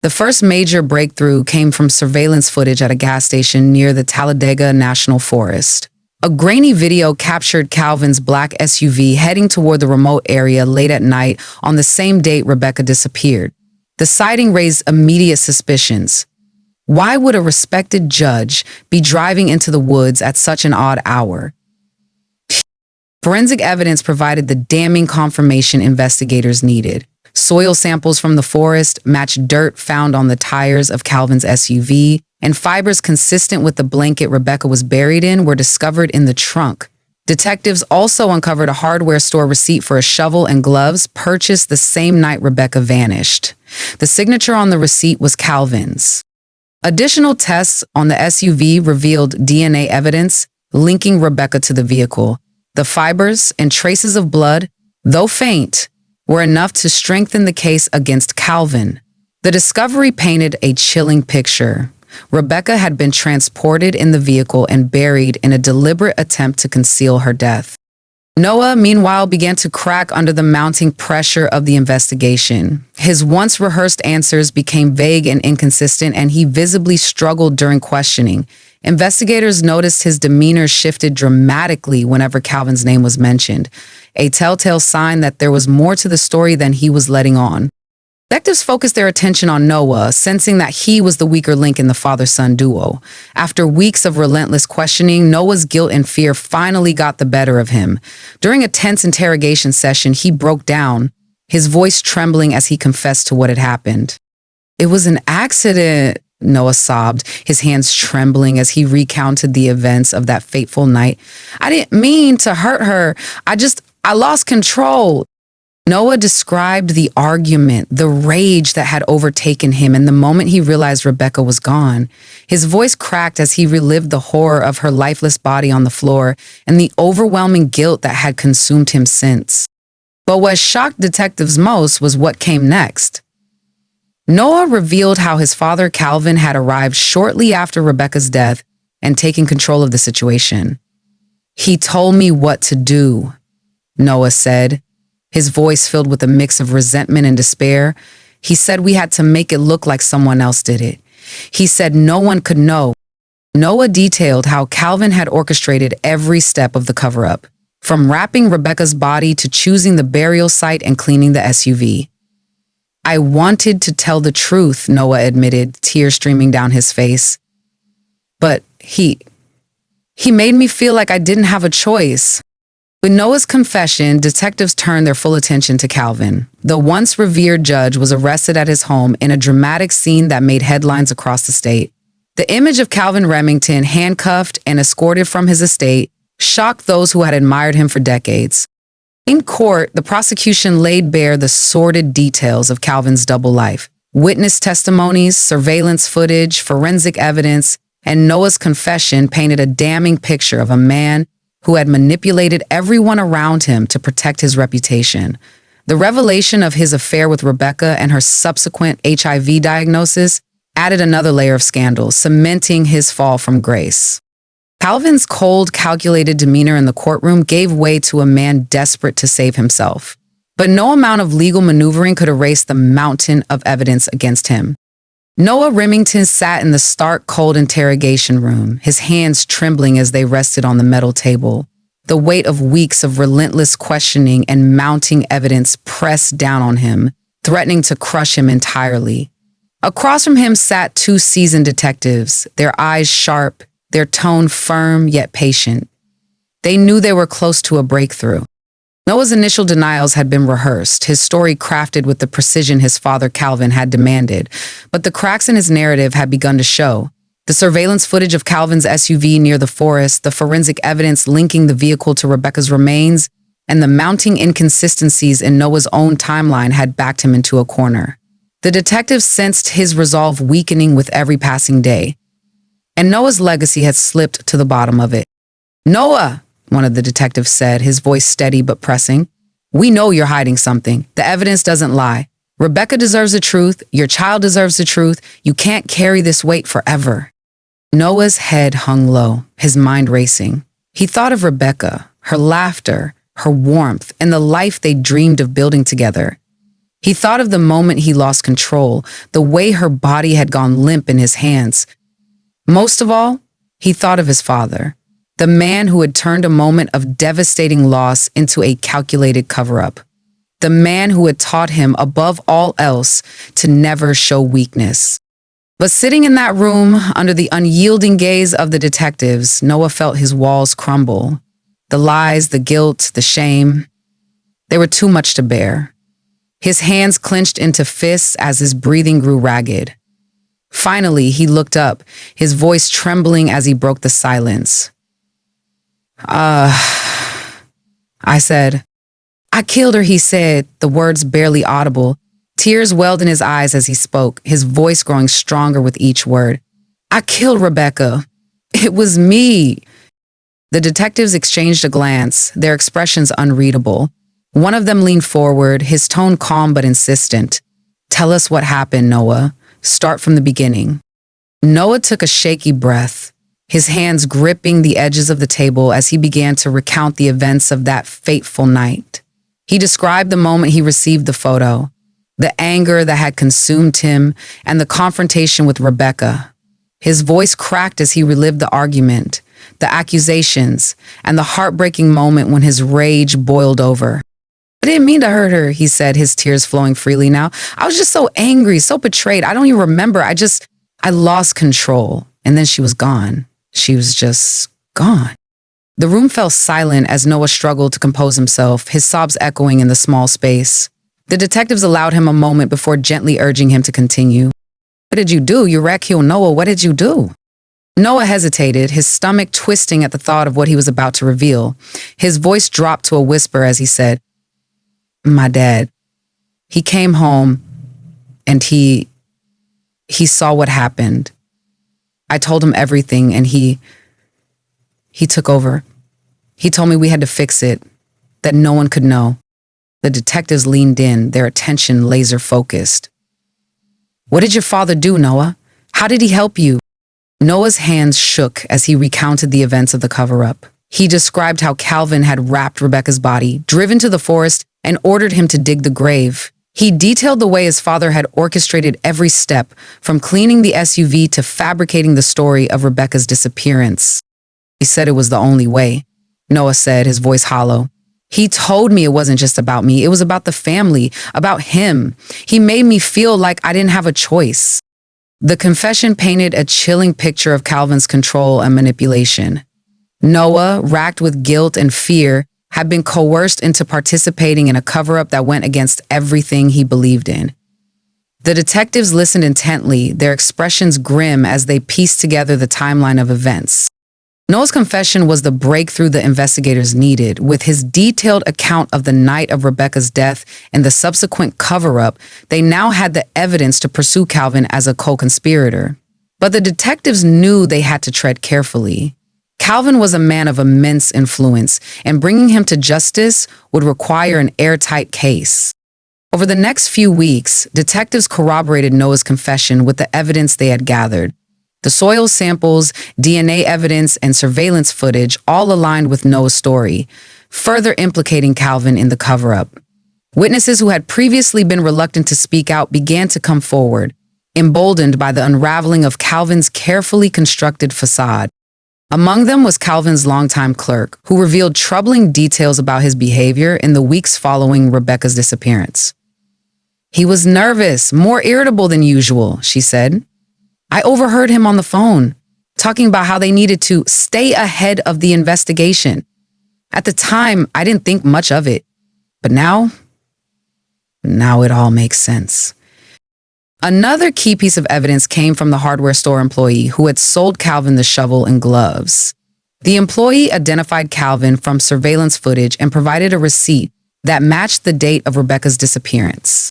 The first major breakthrough came from surveillance footage at a gas station near the Talladega National Forest. A grainy video captured Calvin's black SUV heading toward the remote area late at night on the same date Rebecca disappeared. The sighting raised immediate suspicions. Why would a respected judge be driving into the woods at such an odd hour? Forensic evidence provided the damning confirmation investigators needed. Soil samples from the forest matched dirt found on the tires of Calvin's SUV, and fibers consistent with the blanket Rebecca was buried in were discovered in the trunk. Detectives also uncovered a hardware store receipt for a shovel and gloves purchased the same night Rebecca vanished. The signature on the receipt was Calvin's. Additional tests on the SUV revealed DNA evidence linking Rebecca to the vehicle. The fibers and traces of blood, though faint, were enough to strengthen the case against Calvin. The discovery painted a chilling picture. Rebecca had been transported in the vehicle and buried in a deliberate attempt to conceal her death. Noah, meanwhile, began to crack under the mounting pressure of the investigation. His once rehearsed answers became vague and inconsistent, and he visibly struggled during questioning. Investigators noticed his demeanor shifted dramatically whenever Calvin's name was mentioned, a telltale sign that there was more to the story than he was letting on. Detectives focused their attention on Noah, sensing that he was the weaker link in the father-son duo. After weeks of relentless questioning, Noah's guilt and fear finally got the better of him. During a tense interrogation session, he broke down, his voice trembling as he confessed to what had happened. "It was an accident," Noah sobbed, his hands trembling as he recounted the events of that fateful night. "I didn't mean to hurt her. I lost control." Noah described the argument, the rage that had overtaken him, and the moment he realized Rebecca was gone. His voice cracked as he relived the horror of her lifeless body on the floor and the overwhelming guilt that had consumed him since. But what shocked detectives most was what came next. Noah revealed how his father, Calvin, had arrived shortly after Rebecca's death and taken control of the situation. "He told me what to do," Noah said, his voice filled with a mix of resentment and despair. "He said we had to make it look like someone else did it. He said no one could know." Noah detailed how Calvin had orchestrated every step of the cover-up, from wrapping Rebecca's body to choosing the burial site and cleaning the SUV. "I wanted to tell the truth," Noah admitted, tears streaming down his face. "But he made me feel like I didn't have a choice." With Noah's confession, detectives turned their full attention to Calvin. The once revered judge was arrested at his home in a dramatic scene that made headlines across the state. The image of Calvin Remington handcuffed and escorted from his estate shocked those who had admired him for decades. In court, the prosecution laid bare the sordid details of Calvin's double life. Witness testimonies, surveillance footage, forensic evidence, and Noah's confession painted a damning picture of a man who had manipulated everyone around him to protect his reputation. The revelation of his affair with Rebecca and her subsequent HIV diagnosis added another layer of scandal, cementing his fall from grace. Calvin's cold, calculated demeanor in the courtroom gave way to a man desperate to save himself. But no amount of legal maneuvering could erase the mountain of evidence against him. Noah Remington sat in the stark, cold interrogation room, his hands trembling as they rested on the metal table. The weight of weeks of relentless questioning and mounting evidence pressed down on him, threatening to crush him entirely. Across from him sat two seasoned detectives, their eyes sharp, their tone firm yet patient. They knew they were close to a breakthrough. Noah's initial denials had been rehearsed, his story crafted with the precision his father Calvin had demanded, but the cracks in his narrative had begun to show. The surveillance footage of Calvin's SUV near the forest, the forensic evidence linking the vehicle to Rebecca's remains, and the mounting inconsistencies in Noah's own timeline had backed him into a corner. The detectives sensed his resolve weakening with every passing day, and Noah's legacy had slipped to the bottom of it. "Noah," one of the detectives said, his voice steady but pressing, "we know you're hiding something. The evidence doesn't lie. Rebecca deserves the truth. Your child deserves the truth. You can't carry this weight forever." Noah's head hung low, his mind racing. He thought of Rebecca, her laughter, her warmth, and the life they dreamed of building together. He thought of the moment he lost control, the way her body had gone limp in his hands. Most of all, he thought of his father, the man who had turned a moment of devastating loss into a calculated cover-up. The man who had taught him, above all else, to never show weakness. But sitting in that room, under the unyielding gaze of the detectives, Noah felt his walls crumble. The lies, the guilt, the shame, they were too much to bear. His hands clenched into fists as his breathing grew ragged. Finally, he looked up, his voice trembling as he broke the silence. I said. "I killed her," he said, the words barely audible. Tears welled in his eyes as he spoke, his voice growing stronger with each word. "I killed Rebecca. It was me." The detectives exchanged a glance, their expressions unreadable. One of them leaned forward, his tone calm but insistent. "Tell us what happened, Noah. Start from the beginning." Noah took a shaky breath, his hands gripping the edges of the table as he began to recount the events of that fateful night. He described the moment he received the photo, the anger that had consumed him, and the confrontation with Rebecca. His voice cracked as he relived the argument, the accusations, and the heartbreaking moment when his rage boiled over. "I didn't mean to hurt her," he said, his tears flowing freely now. "I was just so angry, so betrayed. I don't even remember. I lost control. And then she was gone. She was just gone." The room fell silent as Noah struggled to compose himself, his sobs echoing in the small space. The detectives allowed him a moment before gently urging him to continue. "What did you do? You rat-killed Noah. What did you do?" Noah hesitated, his stomach twisting at the thought of what he was about to reveal. His voice dropped to a whisper as he said, "My dad. He came home and he saw what happened. I told him everything and he took over. He told me we had to fix it, that no one could know." The detectives leaned in, their attention laser focused. "What did your father do, Noah? How did he help you?" Noah's hands shook as he recounted the events of the cover-up. He described how Calvin had wrapped Rebecca's body, driven to the forest, and ordered him to dig the grave. He detailed the way his father had orchestrated every step, from cleaning the SUV to fabricating the story of Rebecca's disappearance. "He said it was the only way," Noah said, his voice hollow. "He told me it wasn't just about me, it was about the family, about him. He made me feel like I didn't have a choice." The confession painted a chilling picture of Calvin's control and manipulation. Noah, racked with guilt and fear, had been coerced into participating in a cover-up that went against everything he believed in. The detectives listened intently, their expressions grim as they pieced together the timeline of events. Noah's confession was the breakthrough the investigators needed. With his detailed account of the night of Rebecca's death and the subsequent cover-up, they now had the evidence to pursue Calvin as a co-conspirator. But the detectives knew they had to tread carefully. Calvin was a man of immense influence, and bringing him to justice would require an airtight case. Over the next few weeks, detectives corroborated Noah's confession with the evidence they had gathered. The soil samples, DNA evidence, and surveillance footage all aligned with Noah's story, further implicating Calvin in the cover-up. Witnesses who had previously been reluctant to speak out began to come forward. emboldened by the unraveling of Calvin's carefully constructed facade. Among them was Calvin's longtime clerk, who revealed troubling details about his behavior in the weeks following Rebecca's disappearance. "He was nervous, more irritable than usual," she said. "I overheard him on the phone, talking about how they needed to stay ahead of the investigation. At the time, I didn't think much of it, but now it all makes sense." Another key piece of evidence came from the hardware store employee who had sold Calvin the shovel and gloves. The employee identified Calvin from surveillance footage and provided a receipt that matched the date of Rebecca's disappearance.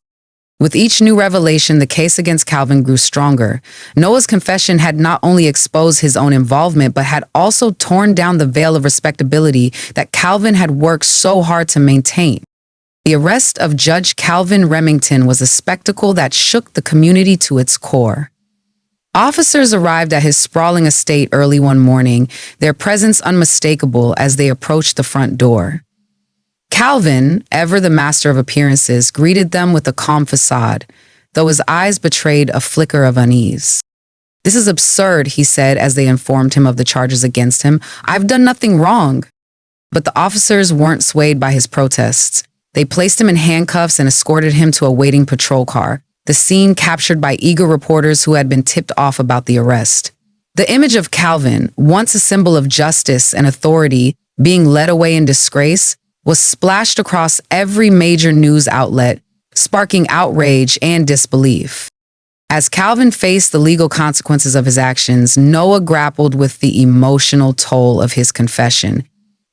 With each new revelation, the case against Calvin grew stronger. Noah's confession had not only exposed his own involvement, but had also torn down the veil of respectability that Calvin had worked so hard to maintain. The arrest of Judge Calvin Remington was a spectacle that shook the community to its core. Officers arrived at his sprawling estate early one morning, their presence unmistakable as they approached the front door. Calvin, ever the master of appearances, greeted them with a calm facade, though his eyes betrayed a flicker of unease. "This is absurd," he said as they informed him of the charges against him. "I've done nothing wrong." But the officers weren't swayed by his protests. They placed him in handcuffs and escorted him to a waiting patrol car, the scene captured by eager reporters who had been tipped off about the arrest. The image of Calvin, once a symbol of justice and authority, being led away in disgrace, was splashed across every major news outlet, sparking outrage and disbelief. As Calvin faced the legal consequences of his actions, Noah grappled with the emotional toll of his confession.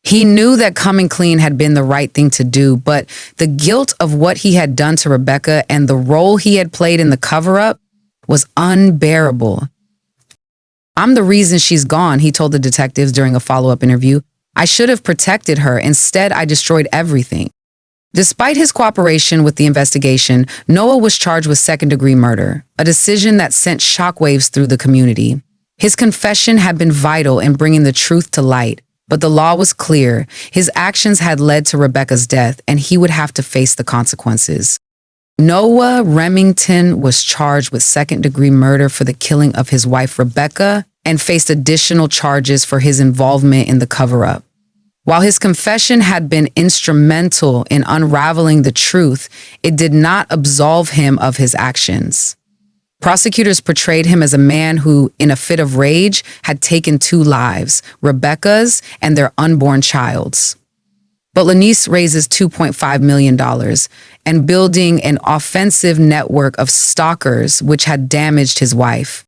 He knew that coming clean had been the right thing to do, but the guilt of what he had done to Rebecca and the role he had played in the cover-up was unbearable. "I'm the reason she's gone," he told the detectives during a follow-up interview. "I should have protected her. Instead, I destroyed everything." Despite his cooperation with the investigation, Noah was charged with second-degree murder, a decision that sent shockwaves through the community. His confession had been vital in bringing the truth to light. But the law was clear. His actions had led to Rebecca's death, and he would have to face the consequences. Noah Remington was charged with second-degree murder for the killing of his wife Rebecca and faced additional charges for his involvement in the cover-up. While his confession had been instrumental in unraveling the truth, it did not absolve him of his actions. Prosecutors portrayed him as a man who, in a fit of rage, had taken two lives, Rebecca's and their unborn child's. But Lanice raises $2.5 million and building an offensive network of stalkers which had damaged his wife.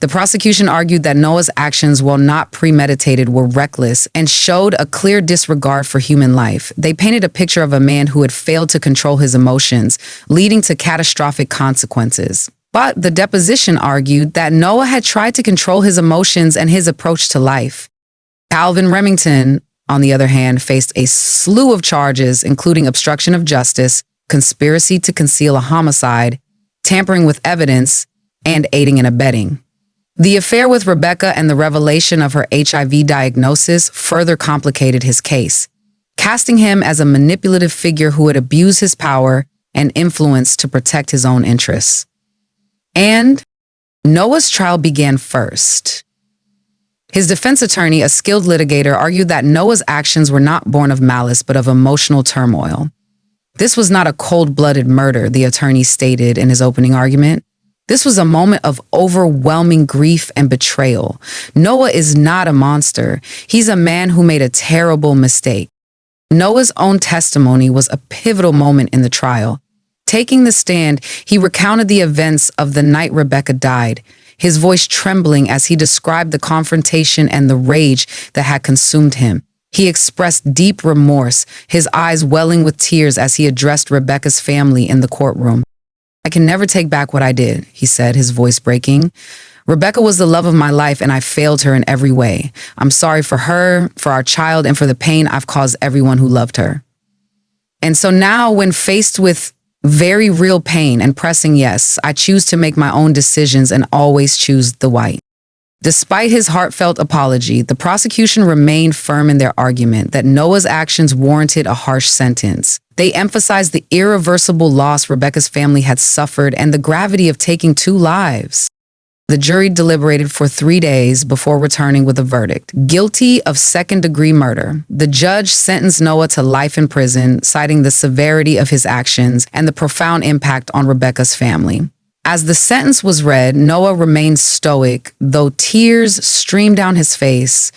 The prosecution argued that Noah's actions, while not premeditated, were reckless and showed a clear disregard for human life. They painted a picture of a man who had failed to control his emotions, leading to catastrophic consequences. But the deposition argued that Noah had tried to control his emotions and his approach to life. Calvin Remington, on the other hand, faced a slew of charges, including obstruction of justice, conspiracy to conceal a homicide, tampering with evidence, and aiding and abetting. The affair with Rebecca and the revelation of her HIV diagnosis further complicated his case, casting him as a manipulative figure who would abuse his power and influence to protect his own interests. And Noah's trial began first. His defense attorney, a skilled litigator, argued that Noah's actions were not born of malice but of emotional turmoil. "This was not a cold-blooded murder," the attorney stated in his opening argument. "This was a moment of overwhelming grief and betrayal. Noah is not a monster. He's a man who made a terrible mistake." Noah's own testimony was a pivotal moment in the trial. Taking the stand, he recounted the events of the night Rebecca died, his voice trembling as he described the confrontation and the rage that had consumed him. He expressed deep remorse, his eyes welling with tears as he addressed Rebecca's family in the courtroom. "I can never take back what I did," he said, his voice breaking. "Rebecca was the love of my life and I failed her in every way. I'm sorry for her, for our child, and for the pain I've caused everyone who loved her." And so now, when faced with very real pain and pressing yes, I choose to make my own decisions and always choose the white. Despite his heartfelt apology, the prosecution remained firm in their argument that Noah's actions warranted a harsh sentence. They emphasized the irreversible loss Rebecca's family had suffered and the gravity of taking 2 lives. The jury deliberated for 3 days before returning with a verdict. Guilty of second-degree murder. The judge sentenced Noah to life in prison, citing the severity of his actions and the profound impact on Rebecca's family. As the sentence was read, Noah remained stoic, though tears streamed down his face.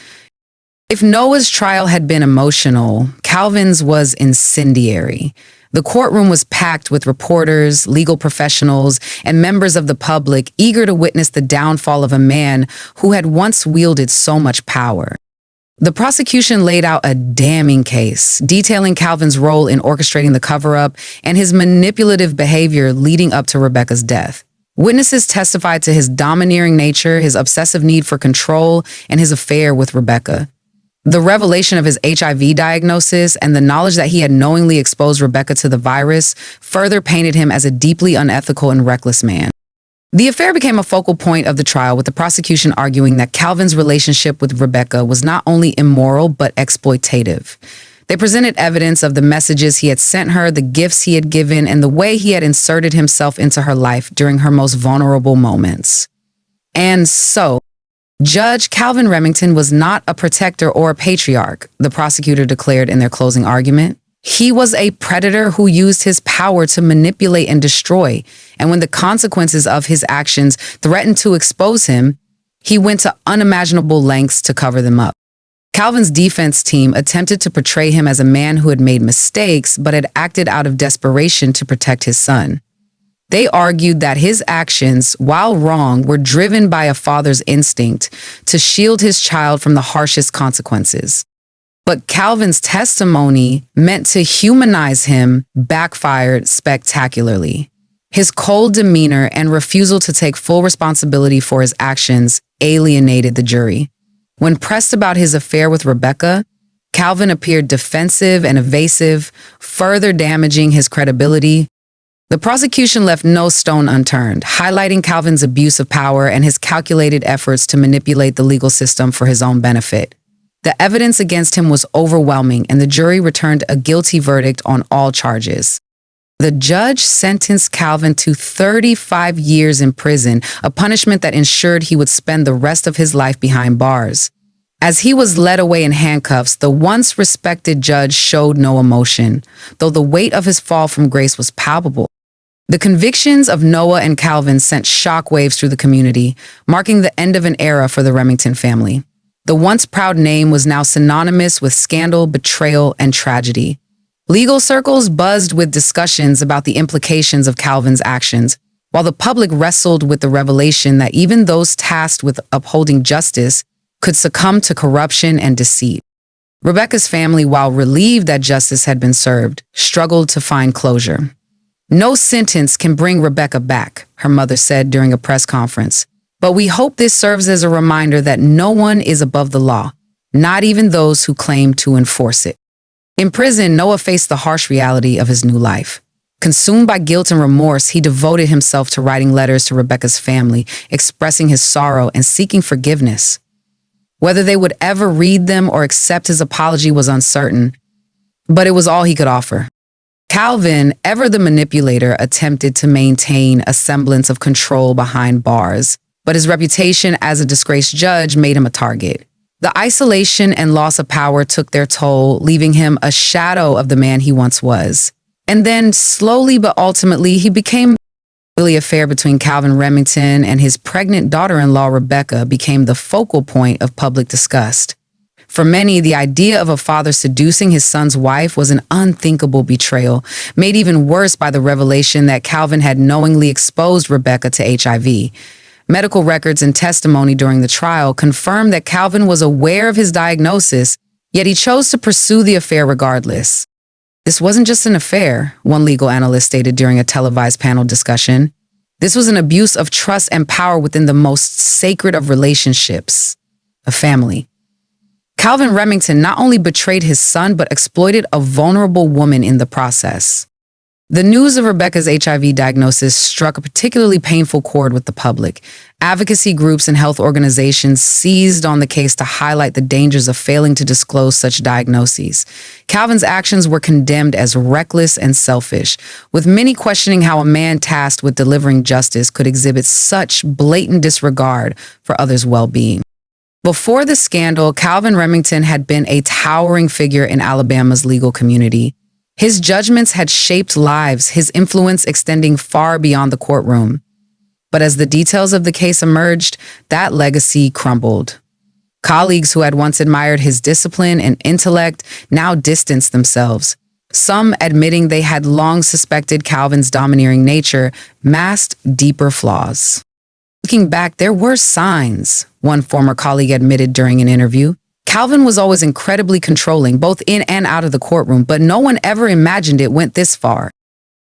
If Noah's trial had been emotional, Calvin's was incendiary. The courtroom was packed with reporters, legal professionals, and members of the public eager to witness the downfall of a man who had once wielded so much power. The prosecution laid out a damning case, detailing Calvin's role in orchestrating the cover-up and his manipulative behavior leading up to Rebecca's death. Witnesses testified to his domineering nature, his obsessive need for control, and his affair with Rebecca. The revelation of his HIV diagnosis and the knowledge that he had knowingly exposed Rebecca to the virus further painted him as a deeply unethical and reckless man. The affair became a focal point of the trial, with the prosecution arguing that Calvin's relationship with Rebecca was not only immoral but exploitative. They presented evidence of the messages he had sent her, the gifts he had given, and the way he had inserted himself into her life during her most vulnerable moments. And so, Judge Calvin Remington was not a protector or a patriarch, the prosecutor declared in their closing argument. He was a predator who used his power to manipulate and destroy, and when the consequences of his actions threatened to expose him, he went to unimaginable lengths to cover them up. Calvin's defense team attempted to portray him as a man who had made mistakes but had acted out of desperation to protect his son. They argued that his actions, while wrong, were driven by a father's instinct to shield his child from the harshest consequences. But Calvin's testimony, meant to humanize him, backfired spectacularly. His cold demeanor and refusal to take full responsibility for his actions alienated the jury. When pressed about his affair with Rebecca, Calvin appeared defensive and evasive, further damaging his credibility. The prosecution left no stone unturned, highlighting Calvin's abuse of power and his calculated efforts to manipulate the legal system for his own benefit. The evidence against him was overwhelming, and the jury returned a guilty verdict on all charges. The judge sentenced Calvin to 35 years in prison, a punishment that ensured he would spend the rest of his life behind bars. As he was led away in handcuffs, the once respected judge showed no emotion, though the weight of his fall from grace was palpable. The convictions of Noah and Calvin sent shockwaves through the community, marking the end of an era for the Remington family. The once proud name was now synonymous with scandal, betrayal, and tragedy. Legal circles buzzed with discussions about the implications of Calvin's actions, while the public wrestled with the revelation that even those tasked with upholding justice could succumb to corruption and deceit. Rebecca's family, while relieved that justice had been served, struggled to find closure. "No sentence can bring Rebecca back," her mother said during a press conference. "But we hope this serves as a reminder that no one is above the law, not even those who claim to enforce it." In prison, Noah faced the harsh reality of his new life. Consumed by guilt and remorse, he devoted himself to writing letters to Rebecca's family, expressing his sorrow and seeking forgiveness. Whether they would ever read them or accept his apology was uncertain, but it was all he could offer. Calvin, ever the manipulator, attempted to maintain a semblance of control behind bars, but his reputation as a disgraced judge made him a target. The isolation and loss of power took their toll, leaving him a shadow of the man he once was. And then, slowly but ultimately, he became the affair between Calvin Remington and his pregnant daughter-in-law Rebecca became the focal point of public disgust. For many, the idea of a father seducing his son's wife was an unthinkable betrayal, made even worse by the revelation that Calvin had knowingly exposed Rebecca to HIV. Medical records and testimony during the trial confirmed that Calvin was aware of his diagnosis, yet he chose to pursue the affair regardless. This wasn't just an affair, one legal analyst stated during a televised panel discussion. This was an abuse of trust and power within the most sacred of relationships, a family. Calvin Remington not only betrayed his son, but exploited a vulnerable woman in the process. The news of Rebecca's HIV diagnosis struck a particularly painful chord with the public. Advocacy groups and health organizations seized on the case to highlight the dangers of failing to disclose such diagnoses. Calvin's actions were condemned as reckless and selfish, with many questioning how a man tasked with delivering justice could exhibit such blatant disregard for others' well-being. Before the scandal, Calvin Remington had been a towering figure in Alabama's legal community. His judgments had shaped lives, his influence extending far beyond the courtroom. But as the details of the case emerged, that legacy crumbled. Colleagues who had once admired his discipline and intellect now distanced themselves, some admitting they had long suspected Calvin's domineering nature masked deeper flaws. Looking back, there were signs, one former colleague admitted during an interview. Calvin was always incredibly controlling, both in and out of the courtroom, but no one ever imagined it went this far.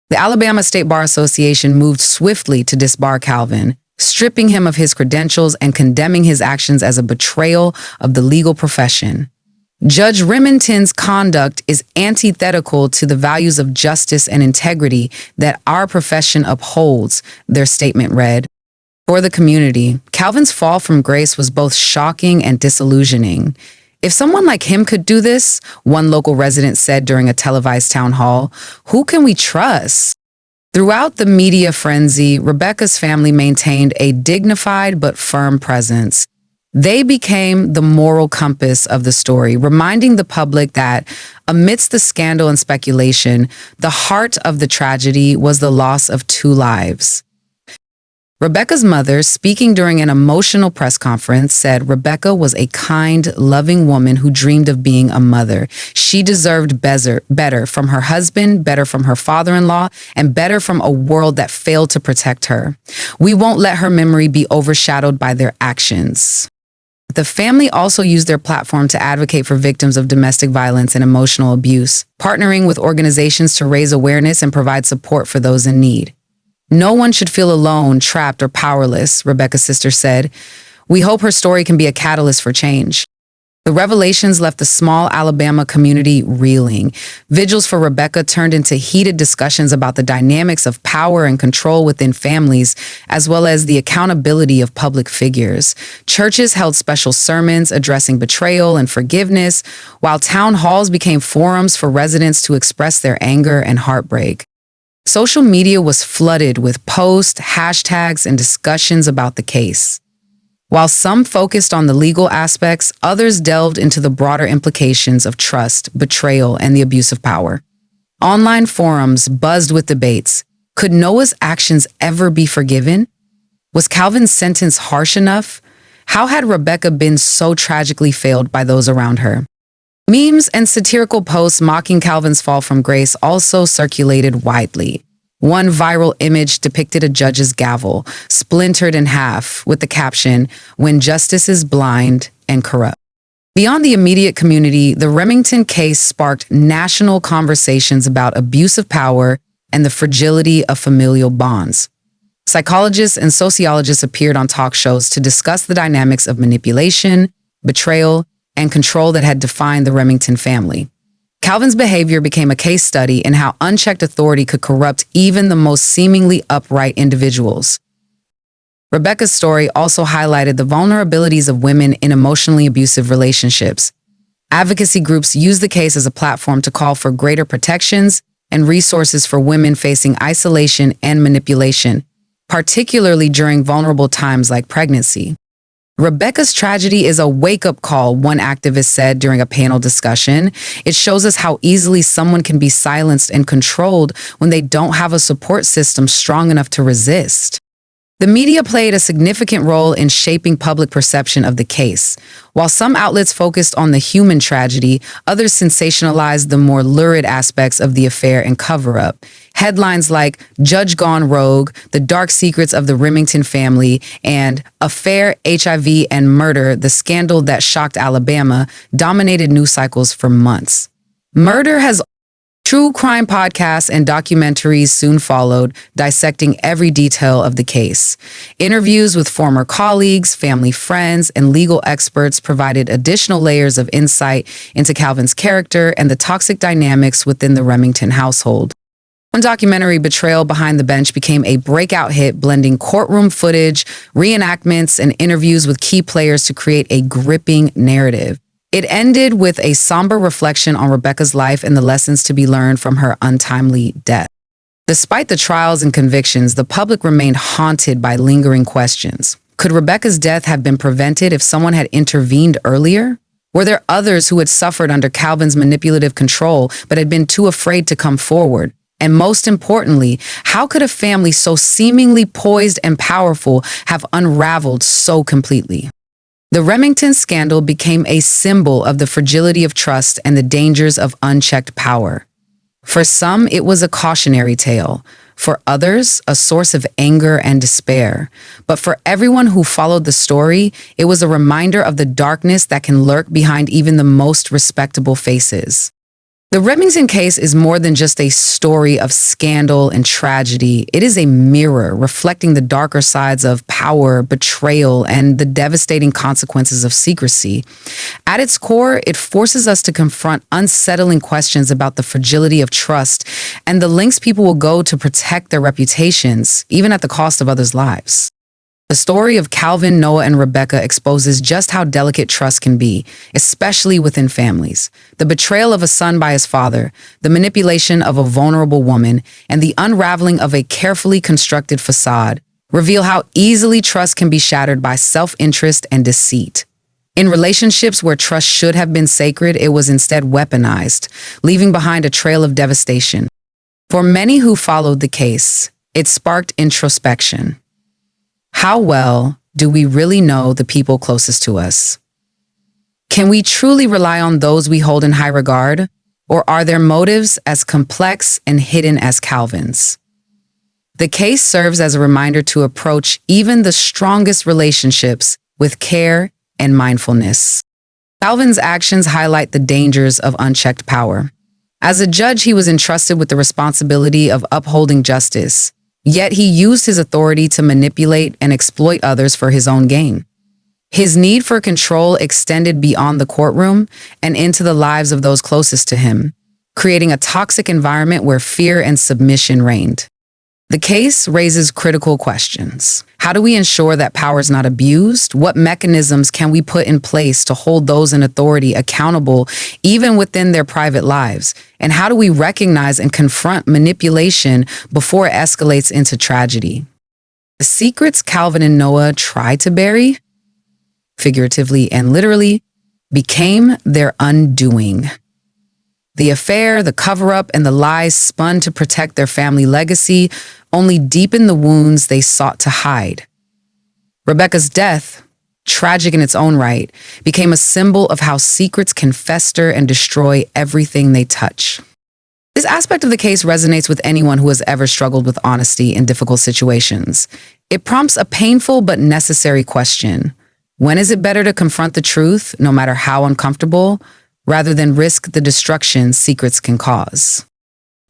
The Alabama State Bar Association moved swiftly to disbar Calvin, stripping him of his credentials and condemning his actions as a betrayal of the legal profession. Judge Remington's conduct is antithetical to the values of justice and integrity that our profession upholds, their statement read. For the community, Calvin's fall from grace was both shocking and disillusioning. If someone like him could do this, one local resident said during a televised town hall, who can we trust? Throughout the media frenzy, Rebecca's family maintained a dignified but firm presence. They became the moral compass of the story, reminding the public that, amidst the scandal and speculation, the heart of the tragedy was the loss of 2 lives. Rebecca's mother, speaking during an emotional press conference, said Rebecca was a kind, loving woman who dreamed of being a mother. She deserved better from her husband, better from her father-in-law, and better from a world that failed to protect her. We won't let her memory be overshadowed by their actions. The family also used their platform to advocate for victims of domestic violence and emotional abuse, partnering with organizations to raise awareness and provide support for those in need. No one should feel alone, trapped, or powerless, Rebecca's sister said. We hope her story can be a catalyst for change. The revelations left the small Alabama community reeling. Vigils for Rebecca turned into heated discussions about the dynamics of power and control within families, as well as the accountability of public figures. Churches held special sermons addressing betrayal and forgiveness, while town halls became forums for residents to express their anger and heartbreak. Social media was flooded with posts, hashtags, and discussions about the case. While some focused on the legal aspects, others delved into the broader implications of trust, betrayal, and the abuse of power. Online forums buzzed with debates. Could Noah's actions ever be forgiven? Was Calvin's sentence harsh enough? How had Rebecca been so tragically failed by those around her? Memes and satirical posts mocking Calvin's fall from grace also circulated widely. One viral image depicted a judge's gavel, splintered in half, with the caption, "When justice is blind and corrupt." Beyond the immediate community, the Remington case sparked national conversations about abuse of power and the fragility of familial bonds. Psychologists and sociologists appeared on talk shows to discuss the dynamics of manipulation, betrayal, and control that had defined the Remington family. Calvin's behavior became a case study in how unchecked authority could corrupt even the most seemingly upright individuals. Rebecca's story also highlighted the vulnerabilities of women in emotionally abusive relationships. Advocacy groups used the case as a platform to call for greater protections and resources for women facing isolation and manipulation, particularly during vulnerable times like pregnancy. Rebecca's tragedy is a wake-up call, one activist said during a panel discussion. It shows us how easily someone can be silenced and controlled when they don't have a support system strong enough to resist. The media played a significant role in shaping public perception of the case. While some outlets focused on the human tragedy, others sensationalized the more lurid aspects of the affair and cover-up. Headlines like "Judge Gone Rogue," "The Dark Secrets of the Remington Family," and "Affair, HIV, and Murder, the Scandal That Shocked Alabama" dominated news cycles for months. True crime podcasts and documentaries soon followed, dissecting every detail of the case. Interviews with former colleagues, family friends, and legal experts provided additional layers of insight into Calvin's character and the toxic dynamics within the Remington household. One documentary, Betrayal Behind the Bench, became a breakout hit, blending courtroom footage, reenactments, and interviews with key players to create a gripping narrative. It ended with a somber reflection on Rebecca's life and the lessons to be learned from her untimely death. Despite the trials and convictions, the public remained haunted by lingering questions. Could Rebecca's death have been prevented if someone had intervened earlier? Were there others who had suffered under Calvin's manipulative control but had been too afraid to come forward? And most importantly, how could a family so seemingly poised and powerful have unraveled so completely? The Remington scandal became a symbol of the fragility of trust and the dangers of unchecked power. For some, it was a cautionary tale. For others, a source of anger and despair. But for everyone who followed the story, it was a reminder of the darkness that can lurk behind even the most respectable faces. The Remington case is more than just a story of scandal and tragedy. It is a mirror reflecting the darker sides of power, betrayal, and the devastating consequences of secrecy. At its core, it forces us to confront unsettling questions about the fragility of trust and the lengths people will go to protect their reputations, even at the cost of others' lives. The story of Calvin, Noah, and Rebecca exposes just how delicate trust can be, especially within families. The betrayal of a son by his father, the manipulation of a vulnerable woman, and the unraveling of a carefully constructed facade reveal how easily trust can be shattered by self-interest and deceit. In relationships where trust should have been sacred, it was instead weaponized, leaving behind a trail of devastation. For many who followed the case, it sparked introspection. How well do we really know the people closest to us? Can we truly rely on those we hold in high regard, or are their motives as complex and hidden as Calvin's? The case serves as a reminder to approach even the strongest relationships with care and mindfulness. Calvin's actions highlight the dangers of unchecked power. As a judge, he was entrusted with the responsibility of upholding justice. Yet he used his authority to manipulate and exploit others for his own gain. His need for control extended beyond the courtroom and into the lives of those closest to him, creating a toxic environment where fear and submission reigned. The case raises critical questions. How do we ensure that power is not abused? What mechanisms can we put in place to hold those in authority accountable, even within their private lives? And how do we recognize and confront manipulation before it escalates into tragedy? The secrets Calvin and Noah tried to bury, figuratively and literally, became their undoing. The affair, the cover-up, and the lies spun to protect their family legacy only deepened the wounds they sought to hide. Rebecca's death, tragic in its own right, became a symbol of how secrets can fester and destroy everything they touch. This aspect of the case resonates with anyone who has ever struggled with honesty in difficult situations. It prompts a painful but necessary question. When is it better to confront the truth, no matter how uncomfortable, rather than risk the destruction secrets can cause?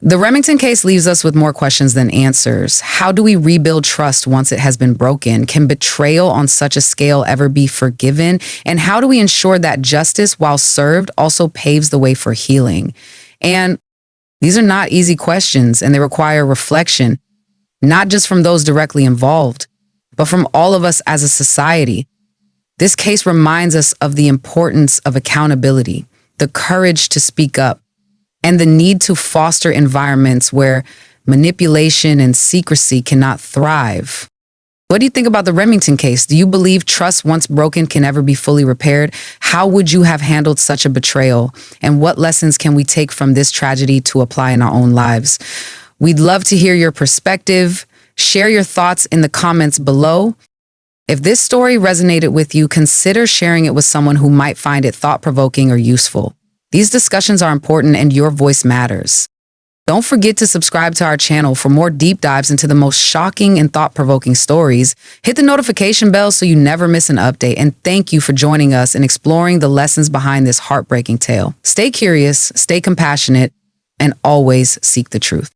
The Remington case leaves us with more questions than answers. How do we rebuild trust once it has been broken? Can betrayal on such a scale ever be forgiven? And how do we ensure that justice, while served, also paves the way for healing? And these are not easy questions, and they require reflection, not just from those directly involved, but from all of us as a society. This case reminds us of the importance of accountability, the courage to speak up, and the need to foster environments where manipulation and secrecy cannot thrive. What do you think about the Remington case? Do you believe trust once broken can never be fully repaired? How would you have handled such a betrayal? And what lessons can we take from this tragedy to apply in our own lives? We'd love to hear your perspective. Share your thoughts in the comments below. If this story resonated with you, consider sharing it with someone who might find it thought-provoking or useful. These discussions are important and your voice matters. Don't forget to subscribe to our channel for more deep dives into the most shocking and thought-provoking stories. Hit the notification bell so you never miss an update. And thank you for joining us in exploring the lessons behind this heartbreaking tale. Stay curious, stay compassionate, and always seek the truth.